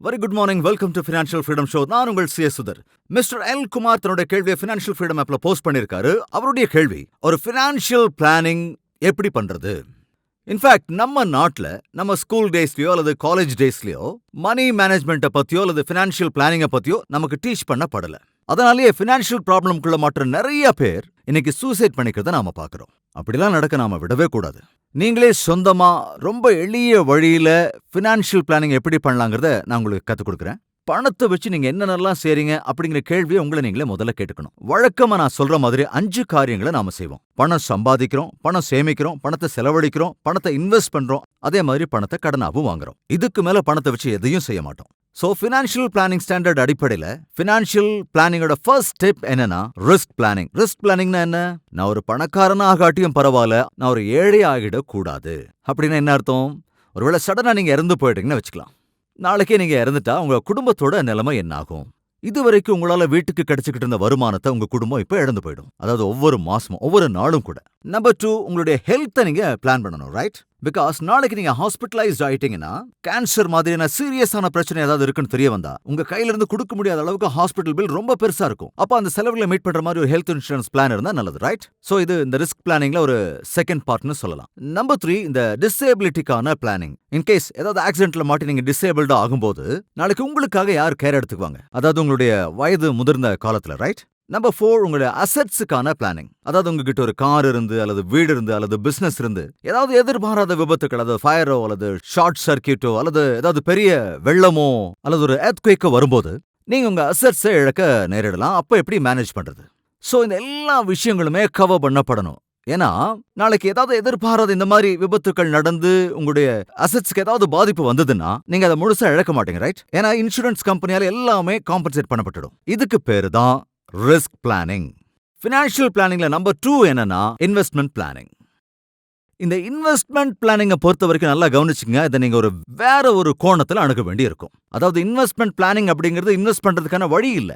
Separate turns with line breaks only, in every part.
Very good morning, welcome to financial freedom show. நான் உங்கள் CS Sudhar. Mister L Kumar தன்னுடைய கேள்வியை ஃபினான்ஷியல் ஃப்ரீடம் ஆப்ல போஸ்ட் பண்ணியிருக்காரு. அவருடைய கேள்வி, ஒரு ஃபினான்ஷியல் பிளானிங் எப்படி பண்றது? இன்ஃபேக்ட் நம்ம நாட்டில் நம்ம ஸ்கூல் டேஸ்லயோ அல்லது காலேஜ் டேஸ்லயோ மணி மேனேஜ்மெண்ட்டை பத்தியோ அல்லது ஃபினான்ஷியல் பிளானிங்கை பத்தியோ நமக்கு டீச் பண்ணப்படல. அதனாலேயே ஃபினான்ஷியல் ப்ராப்ளம்குள்ள மாற்ற நிறைய பேர் இன்னைக்கு சூசைட் பண்ணிக்கிறத நாம பார்க்குறோம். அப்படிலாம் நடக்க நாம விடவே கூடாது. நீங்களே சொந்தமா ரொம்ப எளிய வழியில ஃபினான்ஷியல் பிளானிங் எப்படி பண்ணலாங்கிறத நான் உங்களுக்கு கற்றுக் கொடுக்குறேன். பணத்தை வச்சு நீங்க என்னென்னலாம் செய்றீங்க அப்படிங்கிற கேள்வியை உங்களை நீங்களே முதல்ல கேட்டுக்கணும். வழக்கமா நான் சொல்ற மாதிரி 5 காரியங்களை நாம செய்வோம். பணம் சம்பாதிக்கிறோம், பணம் சேமிக்கிறோம், பணத்தை செலவழிக்கிறோம், பணத்தை இன்வெஸ்ட் பண்றோம், அதே மாதிரி பணத்தை கடனாவும் வாங்குறோம். இதுக்கு மேல பணத்தை வச்சு எதையும் செய்ய மாட்டோம். சோ ஃபினான்ஷியல் பிளானிங் ஸ்டாண்டர்ட் அடிப்படையில ஃபினான்ஷியல் பிளானிங்கோட ஃபர்ஸ்ட் ஸ்டெப் என்னன்னா ரிஸ்க் பிளானிங். ரிஸ்க் பிளானிங்னா என்ன? நான் ஒரு பணக்காரனா ஆகாட்டியும் பரவாயில்ல, நான் ஒரு ஏழை ஆகிடக் கூடாது. அப்படின்னா என்ன அர்த்தம்? ஒருவேளை சடனா நீங்க இறந்து போயிட்டீங்கன்னு வச்சுக்கலாம். நாளைக்கே நீங்க இறந்துட்டா உங்க குடும்பத்தோட நிலைமை என்ன ஆகும்? இதுவரைக்கும் உங்களால வீட்டுக்கு கிடைச்சிக்கிட்டு இருந்த வருமானத்தை உங்க குடும்பம் இப்ப இழந்து போயிடும். அதாவது ஒவ்வொரு மாசமும் ஒவ்வொரு நாளும் கூட. நம்பர் 2, உங்களுடைய ஹெல்த்தை நீங்க பிளான் பண்ணணும், ரைட்? பிகாஸ் நாளைக்கு நீங்க ஹாஸ்பிட்டலைஸ்ட் ஆயிட்டீங்கன்னா, கேன்சர் மாதிரியான சீரியஸான பிரச்சனை ஏதாவது இருக்குன்னு தெரிய வந்தா உங்க கையில இருந்து கொடுக்க முடியாத அளவுக்கு ஹாஸ்பிட்டல் பில் ரொம்ப பெருசா இருக்கும். அப்ப அந்த செலவுகளை மீட் பண்ற மாதிரி ஒரு ஹெல்த் இன்சூரன்ஸ் பிளான் இருந்தா நல்லது, ரைட்? சோ இது இந்த ரிஸ்க் பிளானிங்ல ஒரு செகண்ட் பார்ட்னு சொல்லலாம். நம்பர் 3, இந்த டிசேபிலிட்டிக்கான பிளானிங். இன்கேஸ் ஏதாவது ஆக்சிடென்ட்ல மாட்டி நீங்க டிசேபிள்டா ஆகும்போது நாளைக்கு உங்களுக்காக யார் கேர் எடுத்துக்குவாங்க? அதாவது உங்களுடைய வயது முதிர்ந்த காலத்துல, ரைட்? நம்பர் 4, உங்களுடைய அசெட்ஸுக்கான பிளானிங். அதாவது உங்ககிட்ட ஒரு கார் இருந்து அல்லது வீடு இருந்து அல்லது பிசினஸ் இருந்து ஏதாவது எதிர்பாராத விபத்துக்கள், அதாவது ஃபயரோ அல்லது ஷார்ட் சர்க்கியூட்டோ அல்லது ஏதாவது பெரிய வெள்ளமோ அல்லது ஒரு எர்த்குவேக்கோ வரும்போது நீங்க உங்க அசெட்ஸை இழக்க நேரிடலாம். அப்ப எப்படி மேனேஜ் பண்றது? சோ இந்த எல்லா விஷயங்களுமே கவர் பண்ணப்படணும். ஏன்னா நாளைக்கு ஏதாவது எதிர்பாராத இந்த மாதிரி விபத்துக்கள் நடந்து உங்களுடைய அசெட்ஸ்க்கு ஏதாவது பாதிப்பு வந்ததுன்னா நீங்க அதை முழுசா இழக்க மாட்டீங்க, ரைட்? ஏன்னா இன்சூரன்ஸ் கம்பெனியால எல்லாமே காம்பன்சேட் பண்ணப்பட்டுடும். இதுக்கு பேரு தான் ரிஸ்க் பிளானிங். ஃபினான்ஷியல் பிளானிங்ல நம்பர் 2 என்னன்னா இன்வெஸ்ட்மெண்ட் பிளானிங். இந்த இன்வெஸ்ட்மெண்ட் பிளானிங்கை பொறுத்த வரைக்கும் நல்லா கவனிச்சுங்க. இதை நீங்க வேற ஒரு கோணத்துல அணுக வேண்டி இருக்கும். அதாவது இன்வெஸ்ட்மெண்ட் பிளானிங் அப்படிங்கிறது இன்வெஸ்ட் பண்றதுக்கான வழி இல்ல.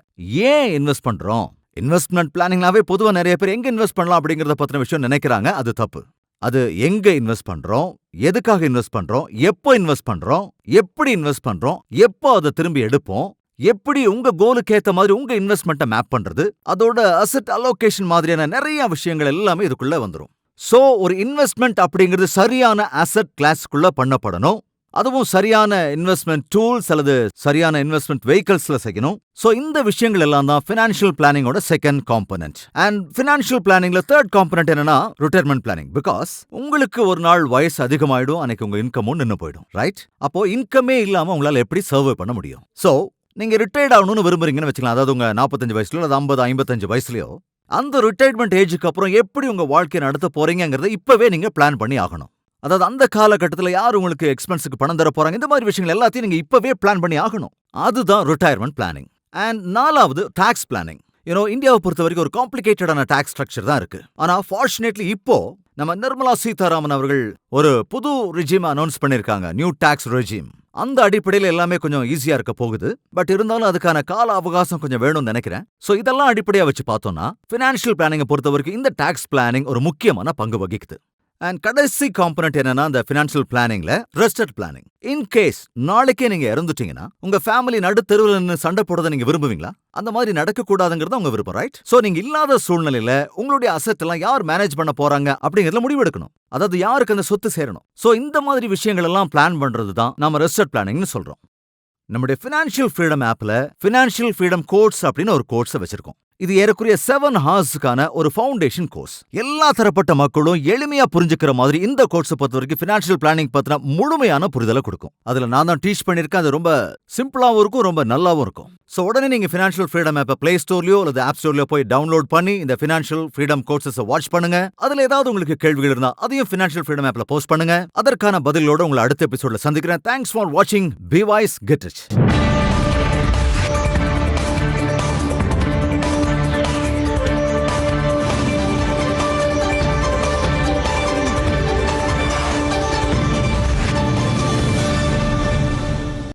ஏன் இன்வெஸ்ட் பண்றோம்? இன்வெஸ்ட்மெண்ட் பிளானிங்னாவே பொதுவா நிறைய பேர் எங்க இன்வெஸ்ட் பண்ணலாம் அப்படிங்கறத பத்தின விஷயம் நினைக்கிறாங்க. அது தப்பு. அது எங்க இன்வெஸ்ட் பண்றோம், எதுக்காக இன்வெஸ்ட் பண்றோம், எப்போ இன்வெஸ்ட் பண்றோம், எப்படி இன்வெஸ்ட் பண்றோம், எப்போ அதை திரும்பி எடுப்போம், எப்படி உங்க கோலுக்கு ஏத்த மாதிரி உங்க இன்வெஸ்ட்மெண்ட்டை மேப் பண்றது, அதோட அசெட் அலோகேஷன் மாதிரியான நிறைய விஷயங்கள் எல்லாமே இதுக்குள்ள வந்துரும். சோ ஒரு இன்வெஸ்ட்மெண்ட் அப்படிங்கிறது சரியான அசெட் கிளாஸ்க்குள்ள பண்ணப்படணும். அதுவும் சரியான இன்வெஸ்ட்மெண்ட் டூல்ஸ் அல்லது சரியான இன்வெஸ்ட்மெண்ட் வெஹிக்கிள்ஸ்ல செய்யணும். சோ இந்த விஷயங்கள் எல்லாம் தான் ஃபினான்ஷியல் பிளானிங்கோட செகண்ட் காம்பனன்ட். அண்ட் ஃபினான்ஷியல் பிளானிங்ல தேர்ட் காம்பனன்ட் என்னன்னா ரிட்டையர்மெண்ட் பிளானிங். பிகாஸ் உங்களுக்கு ஒரு நாள் வயசு அதிகமாயிடும், அன்னைக்கு உங்க இன்கமும் நின்னு போயிடும், ரைட்? அப்போ இன்கமே இல்லாம உங்களால எப்படி சர்வே பண்ண முடியும்? சோ நீங்க ரிட்டையர்ட் ஆகணும்னு விரும்புறீங்கன்னு வச்சுக்கலாம். அதாவது உங்க 45 வயசுலயோ அல்லது 50, 55 வயசுலயோ அந்த ரிட்டையர்மெண்ட் ஏஜுக்கு அப்புறம் எப்படி உங்க வாழ்க்கையை நடத்த போறீங்கிறத இப்பவே நீங்க பிளான் பண்ணி ஆகணும். அதாவது அந்த காலகட்டத்தில் யார் உங்களுக்கு எக்ஸ்பென்ஸுக்கு பணம் தர போறாங்க, இந்த மாதிரி விஷயங்கள் எல்லாத்தையும் நீங்க இப்பவே பிளான் பண்ணி ஆகணும். அதுதான் ரிட்டையர்மெண்ட் பிளானிங். அண்ட் 4வது டாக்ஸ் பிளானிங். இந்தியாவை பொறுத்த வரைக்கும் ஒரு காம்ப்ளிகேட்டடான டாக்ஸ் ஸ்ட்ரக்சர் தான் இருக்கு. ஆனா ஃபார்ச்சுனேட்லி இப்போ நம்ம நிர்மலா சீதாராமன் அவர்கள் ஒரு புது ரெஜிம் அனௌன்ஸ் பண்ணிருக்காங்க, நியூ டாக்ஸ் ரெஜிம். அந்த அடிப்படையில் எல்லாமே கொஞ்சம் ஈஸியா இருக்க போகுது. பட் இருந்தாலும் அதுக்கான கால அவகாசம் கொஞ்சம் வேணும்னு நினைக்கிறேன். சோ இதெல்லாம் அடிப்படையா வச்சு பார்த்தோம்னா ஃபினான்ஷியல் பிளானிங்கை பொறுத்த வரைக்கும் இந்த டாக்ஸ் பிளானிங் ஒரு முக்கியமான பங்கு வகிக்குது. அண்ட் கடைசி காம்பனன்ட் என்னன்னா இந்த ஃபினான்ஷியல் பிளானிங்ல ரெஸ்டட் பிளானிங். இன் கேஸ் நாளைக்கே நீங்க இறந்துட்டீங்கன்னா உங்க ஃபேமிலி நடு தெருவில் நின்று சண்டை போடுறதை நீங்க விரும்புவீங்களா? அந்த மாதிரி நடக்க கூடாதுங்கிறது உங்க விருப்பம், ரைட்? சோ நீங்க இல்லாத சூழ்நிலையில உங்களுடைய அசெட் எல்லாம் யார் மேனேஜ் பண்ண போறாங்க அப்படிங்கறதுல முடிவெடுக்கணும். அதாவது யாருக்கு அந்த சொத்து சேரணும். சோ இந்த மாதிரி விஷயங்கள் எல்லாம் பிளான் பண்றது தான் நாம ரெஸ்டட் பிளானிங்னு சொல்றோம். நம்முடைய ஃபினான்ஷியல் ஃப்ரீடம் ஆப்ல ஃபினான்ஷியல் ஃப்ரீடம் கோர்ஸ் அப்படின்னு ஒரு கோர்ஸை வச்சிருக்கோம். இது ஏறக்குறைய 7 ஹார்ஸ்க்கான ஒரு ஃபவுண்டேஷன் கோர்ஸ். எல்லா தரப்பட்ட மக்களும் எளிமையா புரிஞ்சுக்கிற மாதிரி இந்த கோர்ஸை பொறுத்த வரைக்கும் ஃபினான்ஷியல் பிளானிங் பத்தின முழுமையான புரிதலை கொடுக்கும். அதுல நான் தான் டீச் பண்ணிருக்கேன். அது ரொம்ப சிம்பிளாவும் இருக்கும், ரொம்ப நல்லாவும் இருக்கும். சோ உடனே நீங்க ஃபினான்ஷியல் ஃப்ரீடம் ஆப்பை பிளே ஸ்டோர்லயோ அல்லது ஆப் ஸ்டோர்லயோ போய் டவுன்லோட் பண்ணி இந்த ஃபினான்ஷியல் ஃப்ரீடம் கோர்சஸை வாட்ச் பண்ணுங்க. அதுல ஏதாவது உங்களுக்கு கேள்விகள் இருந்தா அதையும் ஃபினான்ஷியல் ஃப்ரீடம் ஆப்ல போஸ்ட் பண்ணுங்க. அதற்கான பதிலோட உங்களை அடுத்த எபிசோட்ல சந்திக்கிறேன். தேங்க்ஸ் ஃபார் வாட்சிங். Be wise, get rich.